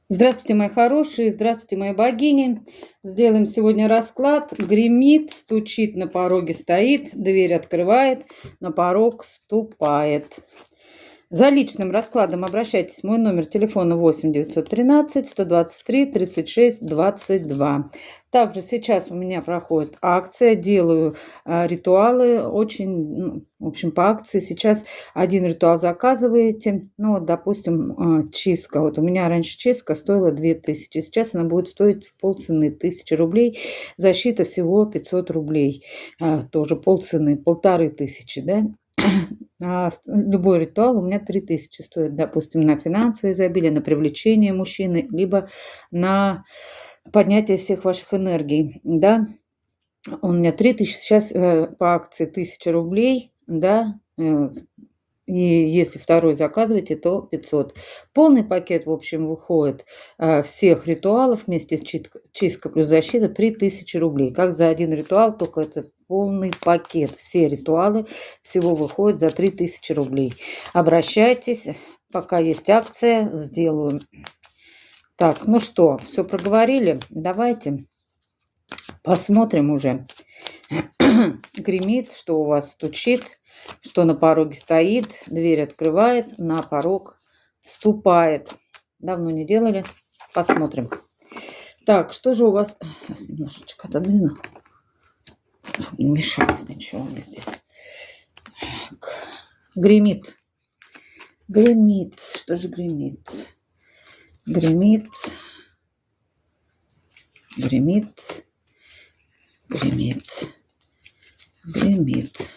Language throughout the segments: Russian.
Здравствуйте, мои хорошие, здравствуйте, мои богини. Сделаем сегодня расклад. Гремит, стучит, на пороге стоит, дверь открывает, на порог ступает. За личным раскладом обращайтесь. Мой номер телефона 8 913 123 36 22. Также сейчас у меня проходит акция. Делаю ритуалы. Очень, в общем, по акции. Сейчас один ритуал заказываете. Ну, вот, допустим, чистка. Вот у меня раньше чистка стоила 2000. Сейчас она будет стоить в полцены, 1000 рублей. Защита всего 500 рублей. Тоже полцены, 1500, да? Любой ритуал у меня 3000 стоит, допустим, на финансовое изобилие, на привлечение мужчины, либо на поднятие всех ваших энергий, да. У меня 3000, сейчас по акции 1000 рублей, да, и если второй заказываете, то 500. Полный пакет, в общем, выходит всех ритуалов вместе с чистка плюс защита 3000 рублей. Как за один ритуал, только это полный пакет. Все ритуалы всего выходят за 3000 рублей. Обращайтесь, пока есть акция, сделаю. Так, ну что, все проговорили? Давайте посмотрим уже. Гремит, что у вас стучит, что на пороге стоит, дверь открывает, на порог ступает. Давно не делали. Посмотрим. Так, что же у вас... Сейчас немножечко отодвину. Не мешалось ничего мне здесь. Так. Гремит. Гремит. Что же гремит? Гремит. Гремит. Гремит. Гремит.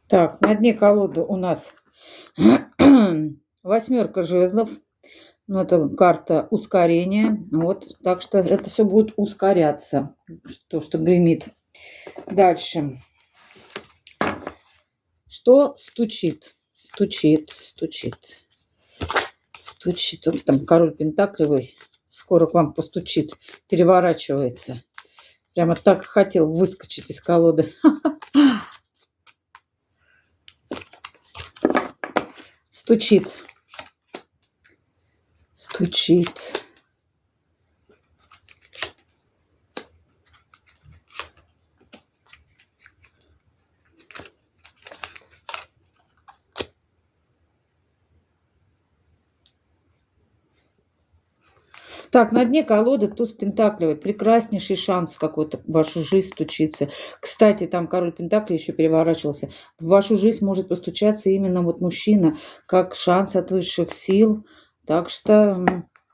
Так, на дне колоды у нас 8 жезлов. Ну, это карта ускорения. Вот, так что это все будет ускоряться. То, что гремит. Дальше. Что стучит? Стучит, стучит. Стучит. Вот там король пентаклевый. Скоро к вам постучит. Переворачивается. Прямо так хотел выскочить из колоды. Стучит. Стучит. Так, на дне колоды туз пентаклевый. Прекраснейший шанс какой-то в вашу жизнь стучится. Кстати, там король пентаклей еще переворачивался. В вашу жизнь может постучаться именно вот мужчина, как шанс от высших сил. Так что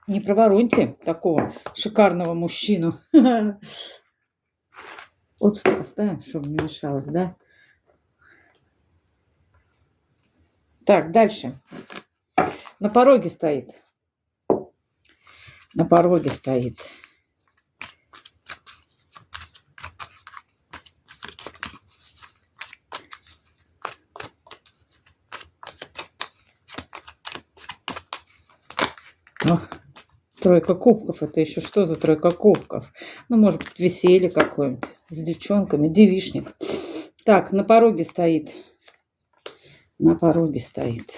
не провороньте такого шикарного мужчину. Вот что поставим, чтобы не мешалось, да? Так, дальше. На пороге стоит. На пороге стоит. О, тройка кубков. Это еще что за тройка кубков? Ну, может быть, веселье какое-нибудь с девчонками, девичник. Так, на пороге стоит. На пороге стоит.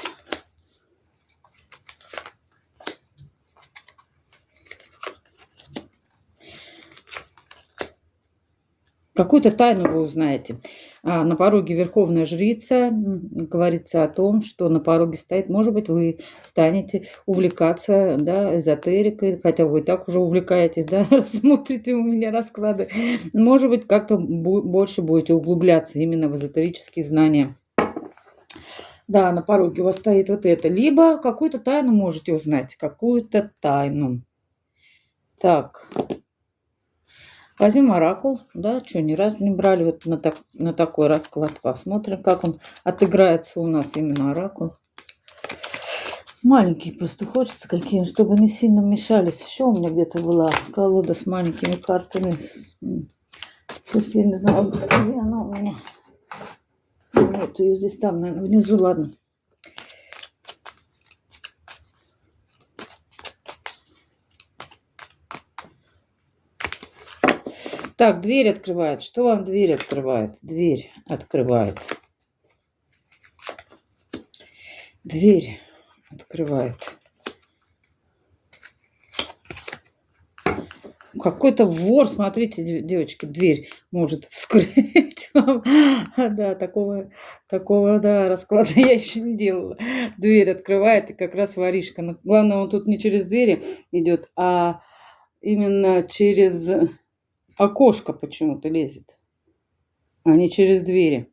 Какую-то тайну вы узнаете. На пороге верховная жрица. Говорится о том, что на пороге стоит. Может быть, вы станете увлекаться, да, эзотерикой, хотя вы и так уже увлекаетесь, да, смотрите у меня расклады. Может быть, как-то больше будете углубляться именно в эзотерические знания. Да, на пороге у вас стоит вот это. Либо какую-то тайну можете узнать. Какую-то тайну. Так. Возьмем оракул, да, что, ни разу не брали вот на такой расклад. Посмотрим, как он отыграется у нас, именно оракул. Маленькие просто хочется какие, чтобы не сильно мешались. Еще у меня где-то была колода с маленькими картами. Сейчас я не знаю, где она у меня. Нет, ее здесь там, наверное, внизу, ладно. Так, дверь открывает. Что вам дверь открывает? Дверь открывает. Дверь открывает. Какой-то вор, смотрите, девочки, дверь может вскрыть вам. Да, такого, да, расклада я еще не делала. Дверь открывает, и как раз воришка. Но главное, он тут не через двери идет, а именно через окошко почему-то лезет, а не через двери.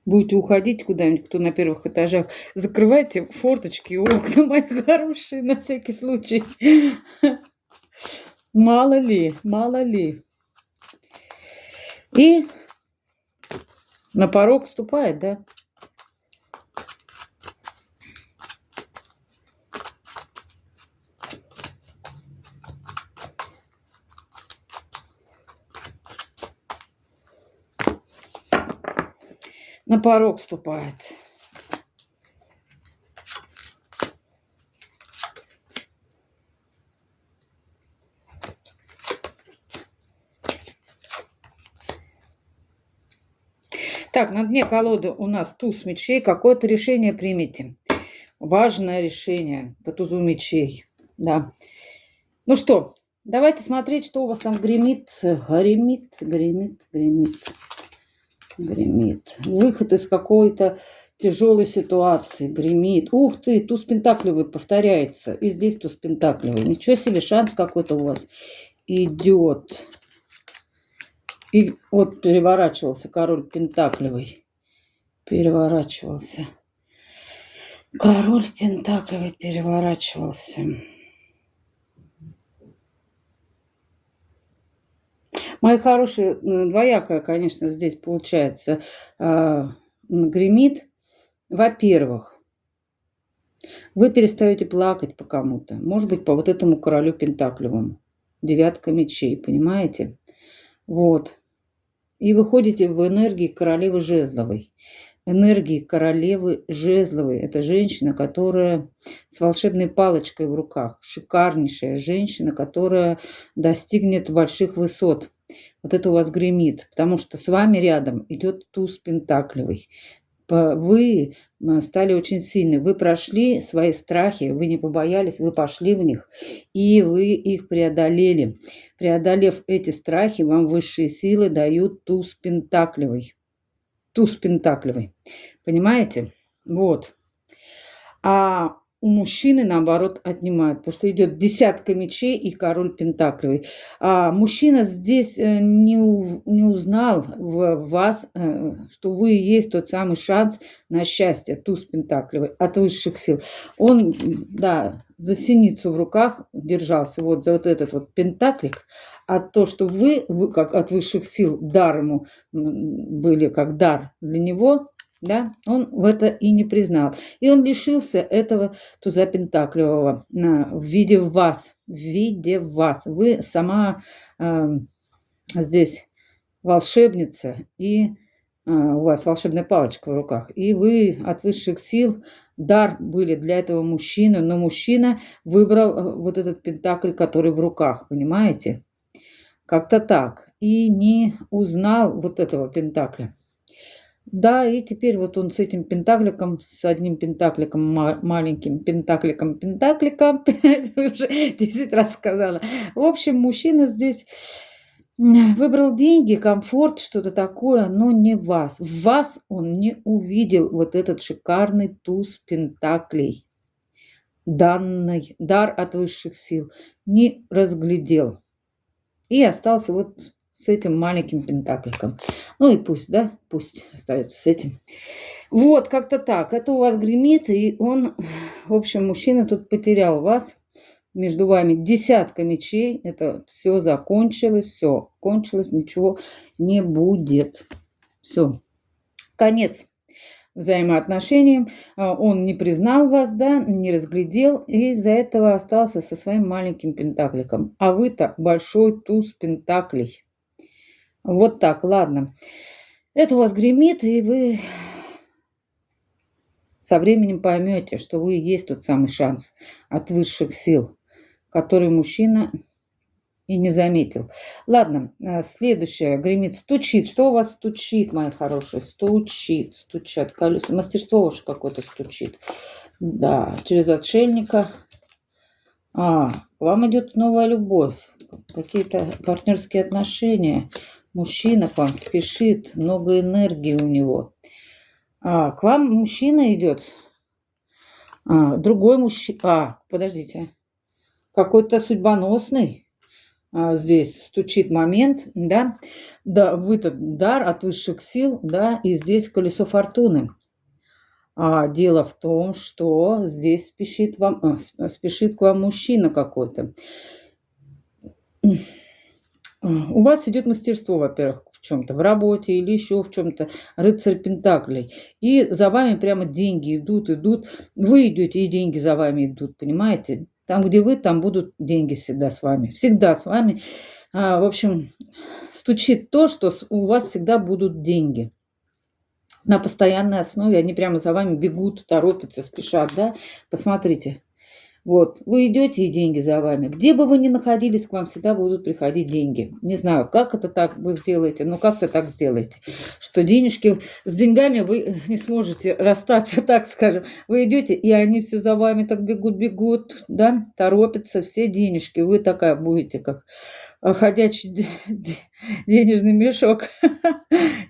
Будете уходить куда-нибудь, кто на первых этажах, закрывайте форточки и окна, мои хорошие, на всякий случай. Мало ли, мало ли. И на порог ступает, да? На порог ступает. Так, на дне колоды у нас туз мечей. Какое-то решение примите. Важное решение по тузу мечей. Да. Ну что, давайте смотреть, что у вас там гремит. Гремит. Выход из какой-то тяжелой ситуации. Гремит. Ух ты, туз пентаклевый повторяется. И здесь туз пентаклевый. Ничего себе, шанс какой-то у вас идет. И вот переворачивался король пентаклевый. Переворачивался. Король пентаклевый переворачивался. Мои хорошие, двоякое, конечно, здесь получается. Гремит. Во-первых, вы перестаете плакать по кому-то. Может быть, по вот этому королю пентаклевому. Девятка мечей, понимаете? Вот. И выходите в энергии королевы жезловой. Энергии королевы жезловой. Это женщина, которая с волшебной палочкой в руках. Шикарнейшая женщина, которая достигнет больших высот. Вот это у вас гремит. Потому что с вами рядом идет туз пентаклевый. Вы стали очень сильны. Вы прошли свои страхи, вы не побоялись, вы пошли в них, и вы их преодолели. Преодолев эти страхи, вам высшие силы дают туз пентаклевый. Туз пентаклевый. Понимаете? Вот. А у мужчины, наоборот, отнимают, потому что идет десятка мечей и король пентаклевый. А мужчина здесь не узнал в вас, что вы и есть тот самый шанс на счастье, туз пентаклевый, от высших сил. Он, да, за синицу в руках держался, вот за вот этот вот пентаклик, а то, что вы как от высших сил, дар ему были, как дар для него, да, он в это и не признал. И он лишился этого туза пентаклевого в виде вас. В виде вас. Вы сама здесь волшебница, и у вас волшебная палочка в руках. И вы от высших сил дар были для этого мужчины, но мужчина выбрал вот этот пентакль, который в руках, понимаете? Как-то так. И не узнал вот этого пентакля. Да, и теперь вот он с этим пентакликом, с одним пентакликом, маленьким пентакликом, уже 10 раз сказала. В общем, мужчина здесь выбрал деньги, комфорт, что-то такое, но не вас. В вас он не увидел вот этот шикарный туз пентаклей. Данный дар от высших сил не разглядел. И остался вот с этим маленьким пентакликом. Ну и пусть, да, пусть остается с этим. Вот, как-то так. Это у вас гремит, и он, в общем, мужчина тут потерял вас. Между вами десятка мечей. Это все закончилось, все кончилось, ничего не будет. Все. Конец взаимоотношениям. Он не признал вас, да, не разглядел, и из-за этого остался со своим маленьким пентакликом. А вы-то большой туз пентаклей. Вот так, ладно. Это у вас гремит, и вы со временем поймете, что вы и есть тот самый шанс от высших сил, который мужчина и не заметил. Ладно, следующее. Гремит, стучит. Что у вас стучит, мои хорошие? Стучит, стучат колеса. Мастерство ваше какое-то стучит. Да, через отшельника. К вам идет новая любовь. Какие-то партнерские отношения. Мужчина к вам спешит. Много энергии у него. К вам мужчина идет. Другой мужчина. Подождите. Какой-то судьбоносный. Здесь стучит момент, да, этот дар от высших сил, да, и здесь колесо фортуны. Дело в том, что здесь спешит к вам мужчина какой-то. У вас идет мастерство, во-первых, в чем-то, в работе или еще в чем-то, рыцарь пентаклей. И за вами прямо деньги идут. Вы идете, и деньги за вами идут, понимаете? Там, где вы, там будут деньги всегда с вами. Всегда с вами. В общем, стучит то, что у вас всегда будут деньги. На постоянной основе они прямо за вами бегут, торопятся, спешат, да? Посмотрите. Вот, вы идете, и деньги за вами. Где бы вы ни находились, к вам всегда будут приходить деньги. Не знаю, как это так вы сделаете, но как-то так сделаете. Что денежки, с деньгами вы не сможете расстаться, так скажем. Вы идете, и они все за вами так бегут, да, торопятся, все денежки. Вы такая будете, как ходячий денежный мешок.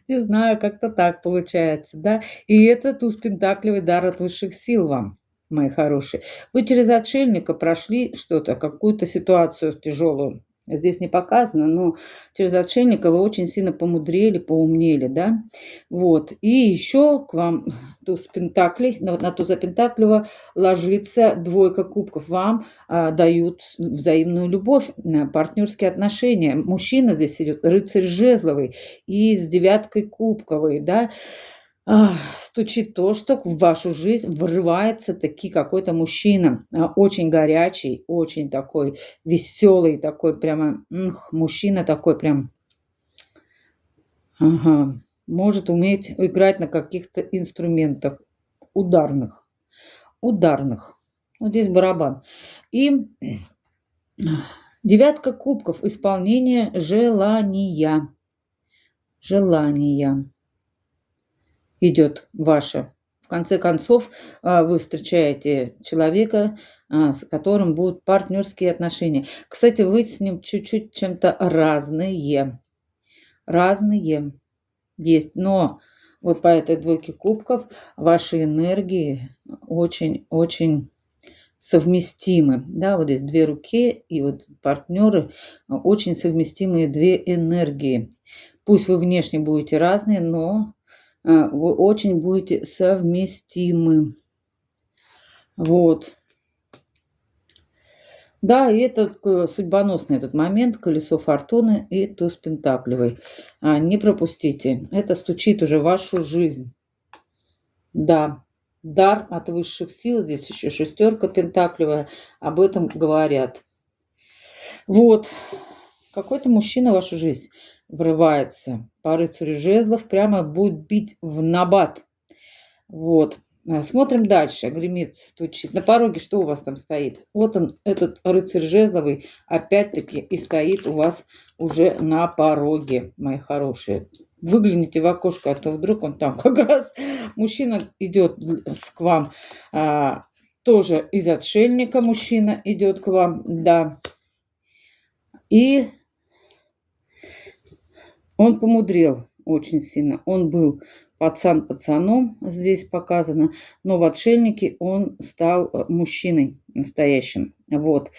Не знаю, как-то так получается, да. И это туз пентаклевый дар от высших сил вам, мои хорошие. Вы через отшельника прошли что-то, какую-то ситуацию тяжелую. Здесь не показано, но через отшельника вы очень сильно помудрели, поумнели, да. Вот. И еще к вам туз пентаклей, на туза пентаклева ложится двойка кубков. Вам дают взаимную любовь, партнерские отношения. Мужчина здесь идет, рыцарь жезловый, и с девяткой кубковой, да. Стучит то, что в вашу жизнь врывается таки какой-то мужчина, очень горячий, очень такой веселый, такой прямо, мужчина такой прям, может уметь играть на каких-то инструментах ударных. Вот здесь барабан. И девятка кубков, исполнение желания. Идет ваше. В конце концов, вы встречаете человека, с которым будут партнерские отношения. Кстати, вы с ним чуть-чуть чем-то разные. Есть, но вот по этой двойке кубков ваши энергии очень-очень совместимы. Да, вот здесь две руки и вот партнеры, очень совместимые две энергии. Пусть вы внешне будете разные, но вы очень будете совместимы. Вот. Да, и это судьбоносный этот момент, колесо фортуны и туз пентаклевый. Не пропустите. Это стучит уже в вашу жизнь. Да, дар от высших сил. Здесь еще шестерка пентаклевая. Об этом говорят. Вот. Какой-то мужчина в вашу жизнь врывается по рыцарю жезлов, прямо будет бить в набат. Вот. Смотрим дальше. Гремит, стучит. На пороге что у вас там стоит? Вот он, этот рыцарь жезловый, опять-таки и стоит у вас уже на пороге, мои хорошие. Выгляните в окошко, а то вдруг он там как раз. Мужчина идет к вам, тоже из отшельника мужчина идет к вам, да. И он помудрел очень сильно. Он был пацаном, здесь показано, но в отшельнике он стал мужчиной настоящим. Вот.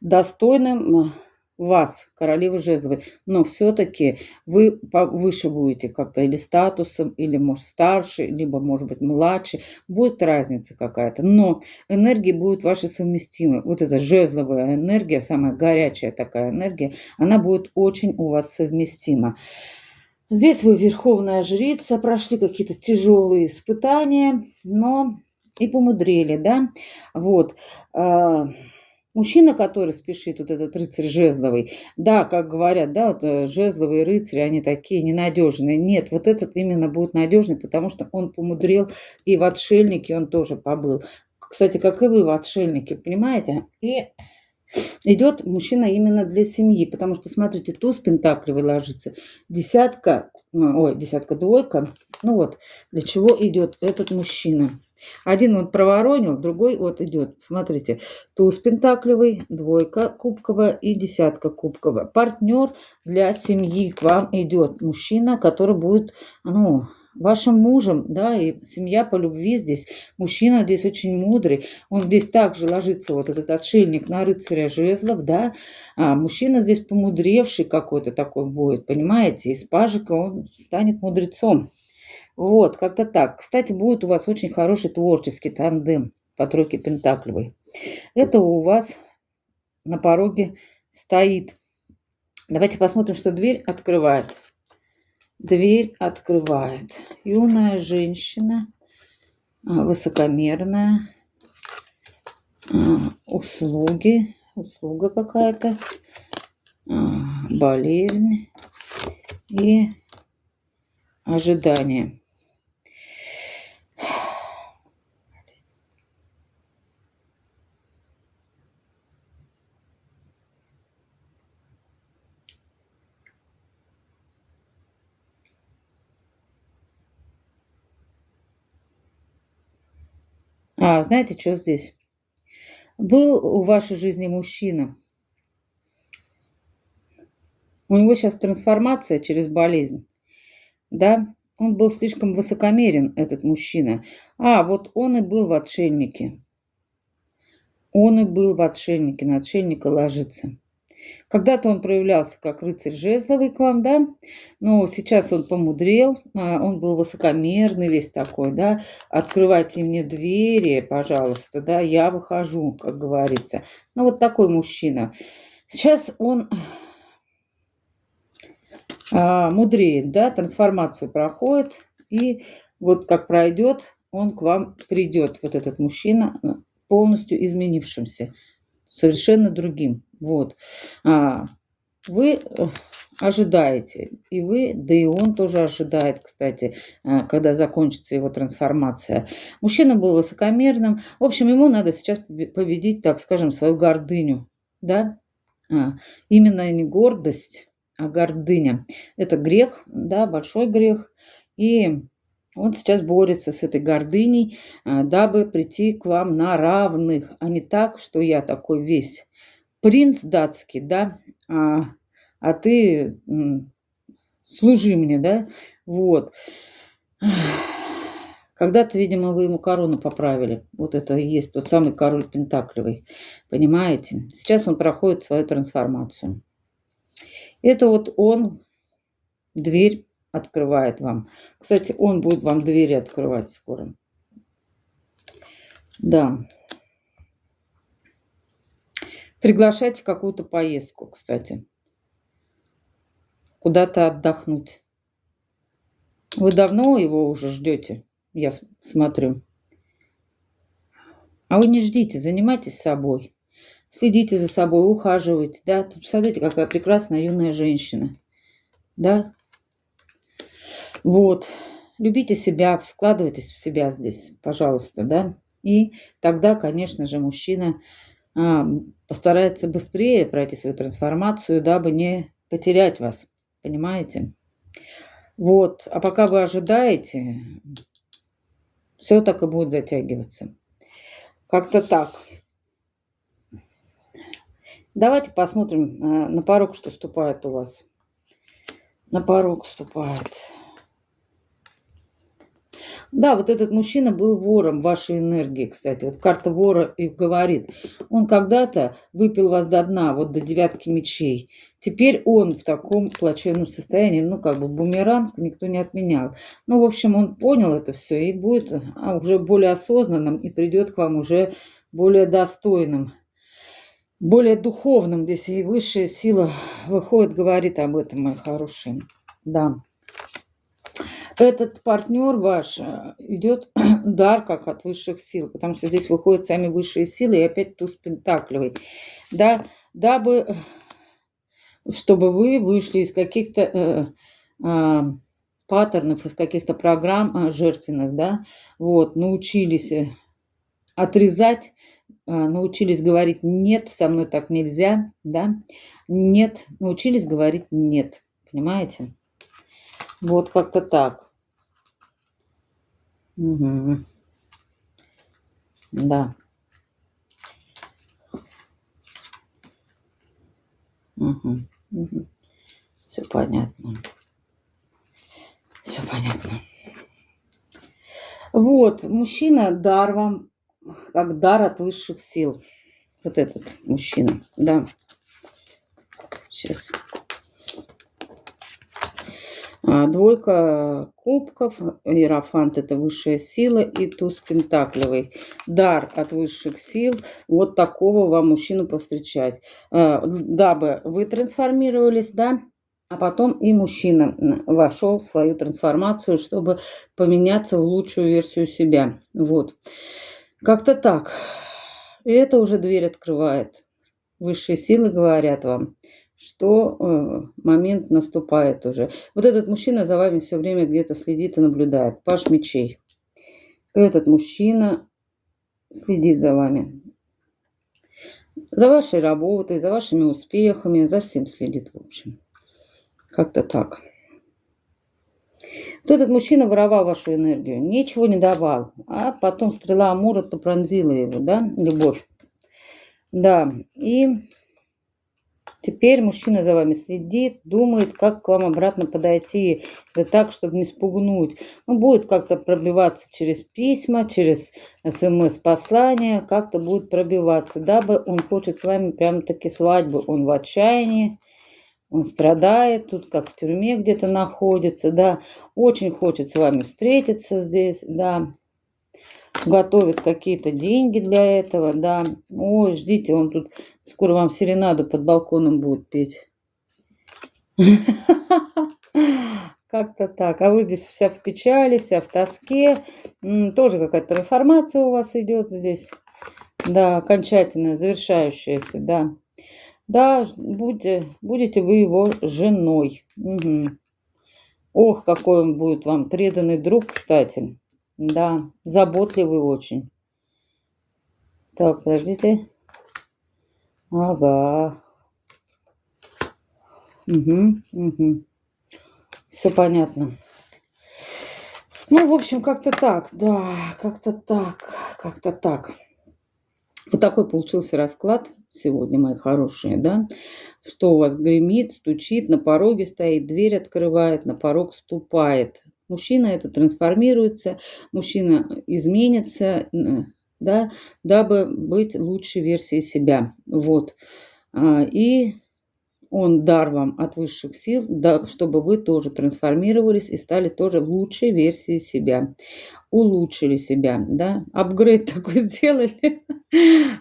Достойным вас, королевы жезловой. Но все-таки вы повыше будете как-то или статусом, или, может, старше, либо, может быть, младше. Будет разница какая-то. Но энергии будут ваши совместимы. Вот эта жезловая энергия, самая горячая такая энергия, она будет очень у вас совместима. Здесь вы верховная жрица, прошли какие-то тяжелые испытания, но и помудрели, да. Вот. Мужчина, который спешит, вот этот рыцарь жезловый, да, как говорят, да, вот жезловые рыцари, они такие ненадежные. Нет, вот этот именно будет надежный, потому что он помудрел, и в отшельнике он тоже побыл. Кстати, как и вы в отшельнике, понимаете? И идет мужчина именно для семьи, потому что, смотрите, туз пентаклевый ложится, десятка, десятка, двойка, ну вот, для чего идет этот мужчина. Один вот проворонил, другой вот идет, смотрите, туз пентаклевый, двойка кубковая и десятка кубковая. Партнер для семьи к вам идет, мужчина, который будет, ну, вашим мужем, да, и семья по любви здесь. Мужчина здесь очень мудрый. Он здесь также ложится, вот этот отшельник, на рыцаря жезлов, да. А мужчина здесь помудревший какой-то такой будет, понимаете? Из пажика он станет мудрецом. Вот, как-то так. Кстати, будет у вас очень хороший творческий тандем по тройке пентаклевой. Это у вас на пороге стоит. Давайте посмотрим, что дверь открывает. Дверь открывает юная женщина, высокомерная, услуга какая-то, болезнь и ожидание. Знаете, что здесь? Был у вашей жизни мужчина. У него сейчас трансформация через болезнь. Да? Он был слишком высокомерен, этот мужчина. Вот он и был в отшельнике. Он и был в отшельнике, на отшельника ложится. Когда-то он проявлялся как рыцарь жезловый к вам, да, но сейчас он помудрел, он был высокомерный весь такой, да, открывайте мне двери, пожалуйста, да, я выхожу, как говорится. Ну, вот такой мужчина. Сейчас он мудреет, да, трансформацию проходит, и вот как пройдет, он к вам придет, вот этот мужчина, полностью изменившимся, совершенно другим. Вот. Вы ожидаете, и вы, да и он тоже ожидает, кстати, когда закончится его трансформация. Мужчина был высокомерным. В общем, ему надо сейчас победить, так скажем, свою гордыню. Да? Именно не гордость, а гордыня. Это грех, да, большой грех. И он сейчас борется с этой гордыней, дабы прийти к вам на равных, а не так, что я такой весь принц датский, да, а ты служи мне, да, вот. Когда-то, видимо, вы ему корону поправили. Вот это и есть тот самый король пентаклевый, понимаете? Сейчас он проходит свою трансформацию. Это вот он дверь открывает вам. Кстати, он будет вам двери открывать скоро. Да. Приглашать в какую-то поездку, кстати. Куда-то отдохнуть. Вы давно его уже ждете, я смотрю. А вы не ждите, занимайтесь собой. Следите за собой, ухаживайте. Да? Тут посмотрите, какая прекрасная юная женщина. Да? Вот. Любите себя, вкладывайтесь в себя здесь, пожалуйста, да. И тогда, конечно же, мужчина постарается быстрее пройти свою трансформацию, дабы не потерять вас. Понимаете? Вот. А пока вы ожидаете, все так и будет затягиваться. Как-то так. Давайте посмотрим на порог, что вступает у вас. На порог вступает. Да, вот этот мужчина был вором вашей энергии, кстати. Вот карта вора и говорит. Он когда-то выпил вас до дна, вот до девятки мечей. Теперь он в таком плачевном состоянии, ну, как бы бумеранг никто не отменял. Ну, в общем, он понял это все и будет уже более осознанным и придет к вам уже более достойным, более духовным. Здесь и высшая сила выходит, говорит об этом, мои хорошие. Да. Этот партнер ваш идет дар как от высших сил, потому что здесь выходят сами высшие силы и опять туз пентаклевый. Да, дабы, чтобы вы вышли из каких-то паттернов, из каких-то программ жертвенных, да, вот, научились отрезать научились говорить «нет», со мной так нельзя, да, нет, научились говорить «нет», понимаете? Вот как-то так. Мгм. Да. Мгм. Мгм. Все понятно. Все понятно. Вот, мужчина дар вам, как дар от высших сил. Вот этот мужчина, да. Сейчас. Двойка кубков, иерофант — это высшая сила, и туз пентаклевый. Дар от высших сил. Вот такого вам мужчину повстречать. Дабы вы трансформировались, да, а потом и мужчина вошел в свою трансформацию, чтобы поменяться в лучшую версию себя. Вот. Как-то так. И это уже дверь открывает. Высшие силы говорят вам, что момент наступает уже. Вот этот мужчина за вами все время где-то следит и наблюдает. Паш мечей. Этот мужчина следит за вами. За вашей работой, за вашими успехами, за всем следит, в общем. Как-то так. Вот этот мужчина воровал вашу энергию, ничего не давал. А потом стрела Амура-то пронзила его, да, любовь. Да, и теперь мужчина за вами следит, думает, как к вам обратно подойти. Да так, чтобы не спугнуть. Он будет как-то пробиваться через письма, через СМС-послания, как-то будет пробиваться, дабы он хочет с вами прям-таки свадьбы. Он в отчаянии, он страдает, тут как в тюрьме где-то находится, да. Очень хочет с вами встретиться здесь, да. Готовит какие-то деньги для этого, да. Ой, ждите, он тут скоро вам серенаду под балконом будет петь. Как-то так. А вы здесь вся в печали, вся в тоске. Тоже какая-то трансформация у вас идет здесь. Да, окончательная, завершающаяся, да. Да, будете вы его женой. Угу. Ох, какой он будет вам преданный друг, кстати. Да, заботливый очень. Так, подождите. Ага. Угу, угу. Все понятно. Ну, в общем, как-то так, да, как-то так, как-то так. Вот такой получился расклад сегодня, мои хорошие, да. Что у вас гремит, стучит, на пороге стоит, дверь открывает, на порог ступает. Мужчина это трансформируется, мужчина изменится, да, дабы быть лучшей версией себя. Вот. И он дар вам от высших сил, да, чтобы вы тоже трансформировались и стали тоже лучшей версией себя. Улучшили себя, да, апгрейд такой сделали,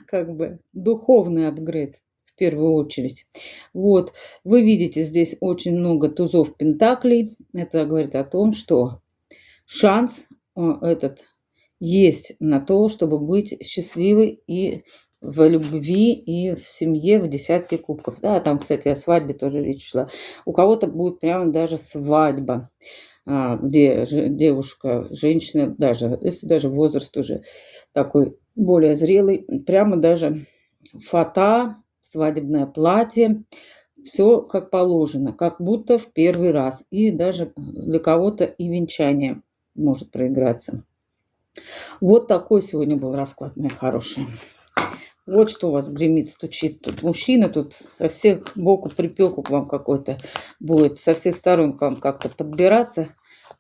как бы духовный апгрейд в первую очередь. Вот, вы видите здесь очень много тузов пентаклей. Это говорит о том, что шанс этот есть на то, чтобы быть счастливой и в любви, и в семье, в десятке кубков. Да, там, кстати, о свадьбе тоже речь шла. У кого-то будет прямо даже свадьба, где девушка, женщина, даже если даже возраст уже такой более зрелый, прямо даже фата, свадебное платье, все как положено, как будто в первый раз. И даже для кого-то и венчание может проиграться. Вот такой сегодня был расклад, мои хорошие. Вот что у вас гремит, стучит. Тут мужчина, тут со всех боку припеку к вам какой-то будет, со всех сторон к вам как-то подбираться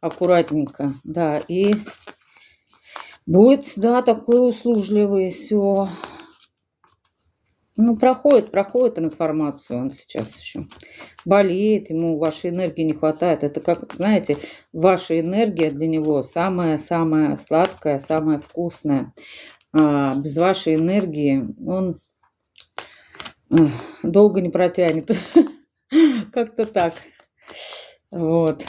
аккуратненько. Да, и будет, да, такой услужливый, все. Ну, проходит трансформацию он сейчас еще. Болеет, ему вашей энергии не хватает. Это как, знаете, ваша энергия для него самая-самая сладкая, самая вкусная. Без вашей энергии он долго не протянет. Как-то так. Вот.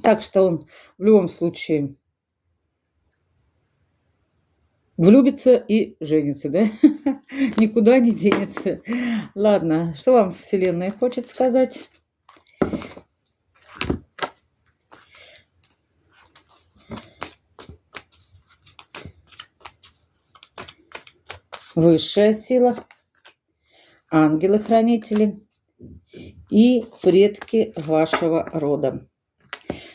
Так что он в любом случае влюбится и женится, да? Никуда не денется. Ладно, что вам Вселенная хочет сказать? высшая сила, ангелы-хранители и предки вашего рода.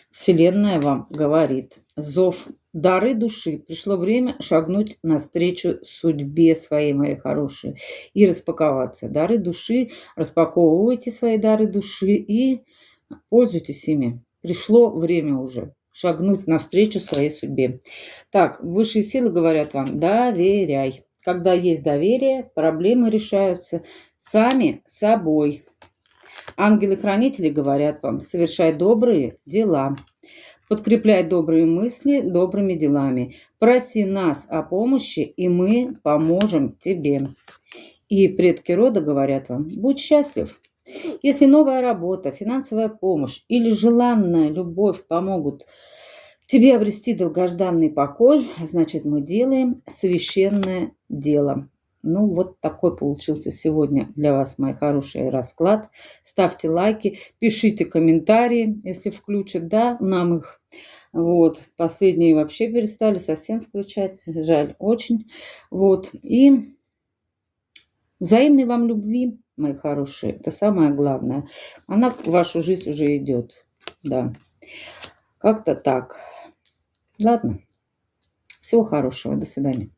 Вселенная вам говорит: зов, дары души. Пришло время шагнуть навстречу судьбе своей, мои хорошие, и распаковаться. Дары души, распаковывайте свои дары души и пользуйтесь ими. Пришло время уже шагнуть навстречу своей судьбе. Так, высшие силы говорят вам: доверяй. Когда есть доверие, проблемы решаются сами собой. Ангелы-хранители говорят вам: совершай добрые дела. Подкрепляй добрые мысли добрыми делами. Проси нас о помощи, и мы поможем тебе. И предки рода говорят вам: будь счастлив. Если новая работа, финансовая помощь или желанная любовь помогут тебе обрести долгожданный покой, значит, мы делаем священное дело. Ну, вот такой получился сегодня для вас, мои хорошие, расклад. Ставьте лайки, пишите комментарии, если включат. Да, нам их вот последние вообще перестали совсем включать. Жаль, очень. Вот. И взаимной вам любви, мои хорошие, это самое главное. Она в вашу жизнь уже идет. Да. Как-то так. Ладно. Всего хорошего. До свидания.